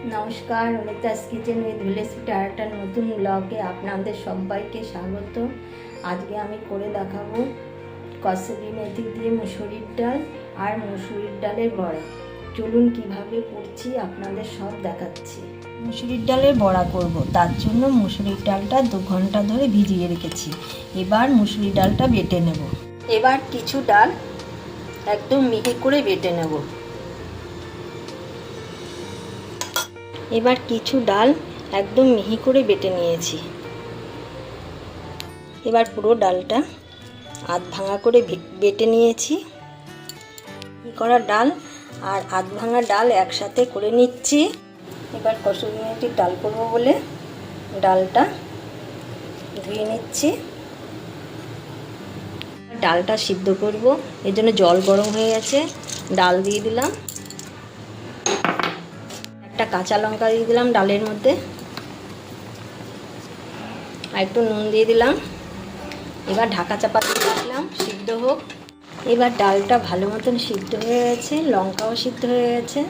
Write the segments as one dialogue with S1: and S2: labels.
S1: নমস্কার, Anita's kitchen with village food আর একটা নতুন ব্লগে আপনাদের সবাইকে স্বাগত। আজকে আমি করে দেখাবো কসুরি মেথি দিয়ে মুসুরির ডাল আর মুসুরির ডালের বড়া। চলুন কিভাবে করছি আপনাদের সব দেখাচ্ছি। মুসুরির ডালের বড়া করব, তার জন্য মুসুরির ডালটা 2 ঘন্টা ধরে ভিজিয়ে রেখেছি। এবার মুসুরির ডালটা বেটে নেব। এবার কিছু ডাল একদম মিহি করে বেটে নেব। এবার কিছু ডাল একদম মিহি করে বেটে নিয়েছি। এবার পুরো ডালটা আধ ভাঙা করে বেটে নিয়েছি। মিহি করা ডাল আর আধ ভাঙা ডাল একসাথে করে নিচ্ছি। এবার কসুরি মেথির ডাল করব বলে ডালটা ধুয়ে নিচ্ছি। ডালটা সিদ্ধ করব, এর জন্য জল গরম হয়ে গেছে। ডাল দিয়ে দিলাম, একটা কাঁচা লঙ্কা দিয়ে দিলাম ডালের মধ্যে, আর একটু নুন দিয়ে দিলাম। এবার ঢাকা চাপা দিয়ে দিলাম সিদ্ধ হোক। এবার ডালটা ভালো মতন সিদ্ধ হয়ে গেছে, লঙ্কাও সিদ্ধ হয়ে গেছে।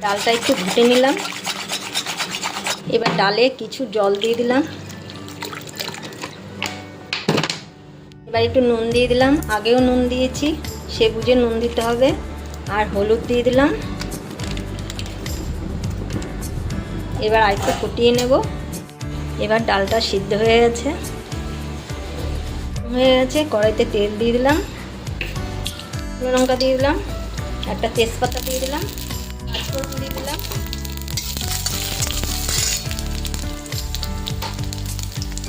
S1: ডালটা একটু ঘুটে নিলাম। এবার ডালে কিছু জল দিয়ে দিলাম। এবার একটু নুন দিয়ে দিলাম, আগেও নুন দিয়েছি, সে বুঝে নুন দিতে হবে। আর হলুদ দিয়ে দিলাম। এবার আরেকটু ফুটিয়ে নেব। এবার ডালটা সিদ্ধ হয়ে গেছে। কড়াইতে তেল দিয়ে দিলাম, শুকনো লঙ্কা দিয়ে দিলাম, একটা তেজপাতা দিয়ে দিলাম, পাঁচফোড়ন দিয়ে দিলাম,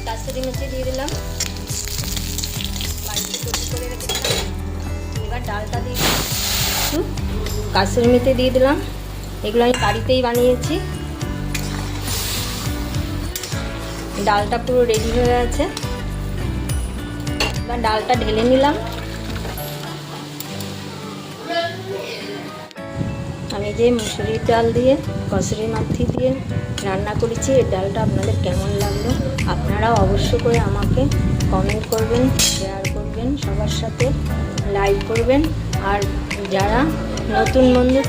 S1: কাসুরি মেথি দিয়ে দিলাম, বাড়িতে তৈরি করে রেখেছিলাম। এবার ডালটা দিয়ে দিলাম, একটু কাসুরি মেথি দিয়ে দিলাম। এগুলো আমি বাড়িতেই বানিয়েছি। ডালটা পুরো রেডি হয়ে আছে। এবার ডালটা ঢেলে নিলাম। আমি যে মুসুরির ডাল দিয়ে কসুরি মেথি দিয়ে রান্না করেছি, এই ডালটা আপনাদের কেমন লাগলো আপনারাও অবশ্য করে আমাকে কমেন্ট করবেন, শেয়ার করবেন, সবার সাথে লাইক করবেন। আর যারা নতুন বন্ধু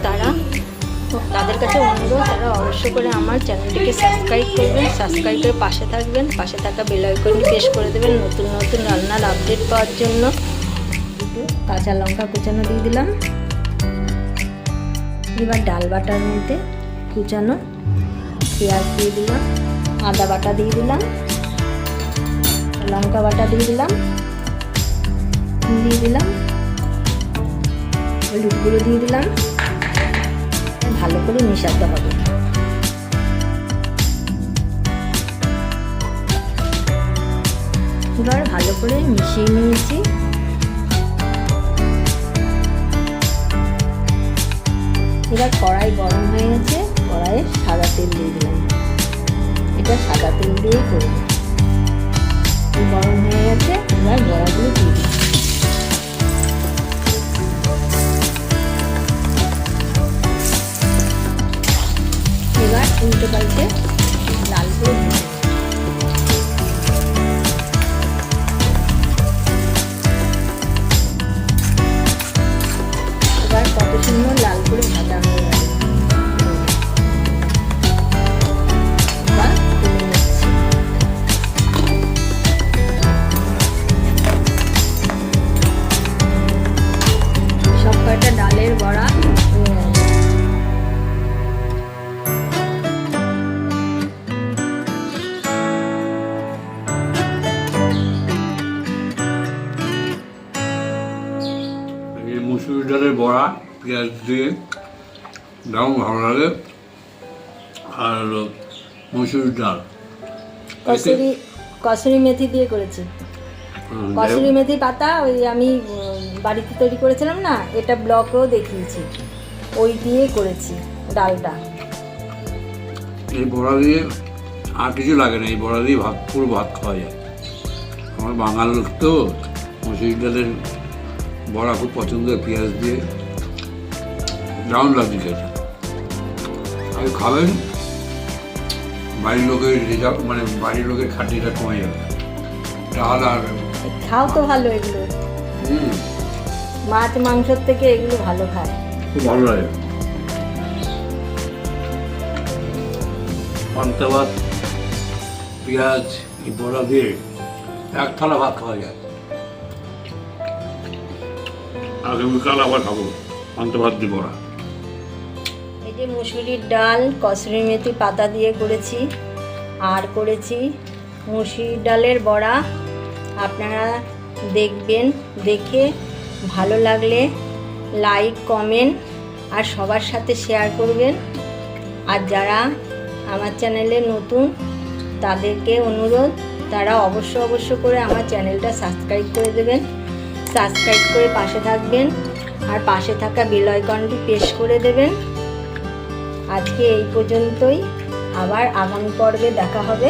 S1: তাদের কাছে অনুরোধ, তারা অবশ্যই করে আমার চ্যানেলটিকে সাবস্ক্রাইব করবেন, সাবস্ক্রাইব করে পাশে থাকবেন, পাশে থাকা বেল আইকনটি প্রেস করে দেবেন নতুন নতুন রান্নার আপডেট পাওয়ার জন্য। একটু কাঁচা লঙ্কা কুচানো দিয়ে দিলাম। এবার ডাল বাটার মধ্যে কুচানো পেঁয়াজ দিয়ে দিলাম, আদা বাটা দিয়ে দিলাম, লঙ্কা বাটা দিয়ে দিলাম, হলুদ গুঁড়ো দিয়ে দিলাম। ভালো করে মেশাতে হবে। এবার ভালো করে মিশিয়ে নিয়েছি। এবার কড়াই গরম হয়ে গেছে, কড়াইয়ে সাদা তেল দিয়ে দিলাম। এটা সাদা তেল দিয়েই করব। গরম হয়ে গেছে, এবার বড়াগুলো দিয়ে দিলাম। এবার উল্টে পাল্টে লাল করে দিই। এবার কত সুন্দর লাল করে ভাজা হয়ে গেল। এবার তুলে নিচ্ছি। সব কয়টা ডালের বড়া হয়ে গেছে।
S2: মুসুরির ডালের বড়া পেঁয়াজ দিয়ে দারুণ ভালো লাগে। আর হলো মুসুরির ডাল
S1: কসুরি মেথি দিয়ে করেছি। কসুরি মেথি পাতা ওই আমি বাড়িতে তৈরি করেছিলাম না, এটা ব্লগেও দেখিয়েছি, ওই দিয়ে করেছি ডালটা।
S2: এই বড়া দিয়ে আর কিছু লাগে না, এই বড়া দিয়ে পুরো ভাত খাওয়া যায়। আমার বাঙাল লোক তো মুসুরির ডালের বড়া খুব পছন্দ, পেঁয়াজ দিয়ে দারুণ লাগছে খেতে। আর খাবেন, বাড়ির লোকের খাটনিটা কমে যাবে। ডাল আর
S1: খাও তো ভালো এগুলো, মাছ মাংসের থেকে এগুলো ভালো খায়,
S2: খুব ভালো লাগে। পান্তা ভাত, পেঁয়াজ, এই বড়া দিয়ে এক থালা ভাত খাওয়া যায়। আগামীকাল আবার খাবো পান্তা ভাত দিয়ে বড়া।
S1: এই যে মুসুরির ডাল কসুরি মেথি পাতা দিয়ে করেছি, আর করেছি মুসুরির ডালের বড়া। আপনারা দেখবেন, দেখে ভালো লাগলে লাইক, কমেন্ট আর সবার সাথে শেয়ার করবেন। আর যারা আমার চ্যানেলে নতুন তাদেরকে অনুরোধ, তারা অবশ্য করে আমার চ্যানেলটা সাবস্ক্রাইব করে দেবেন। সাবস্ক্রাইব করে পাশে থাকবেন আর পাশে থাকা বেল আইকনটি প্রেস করে দেবেন। আজকে এই পর্যন্তই, আবার আগামী পর্বে দেখা হবে।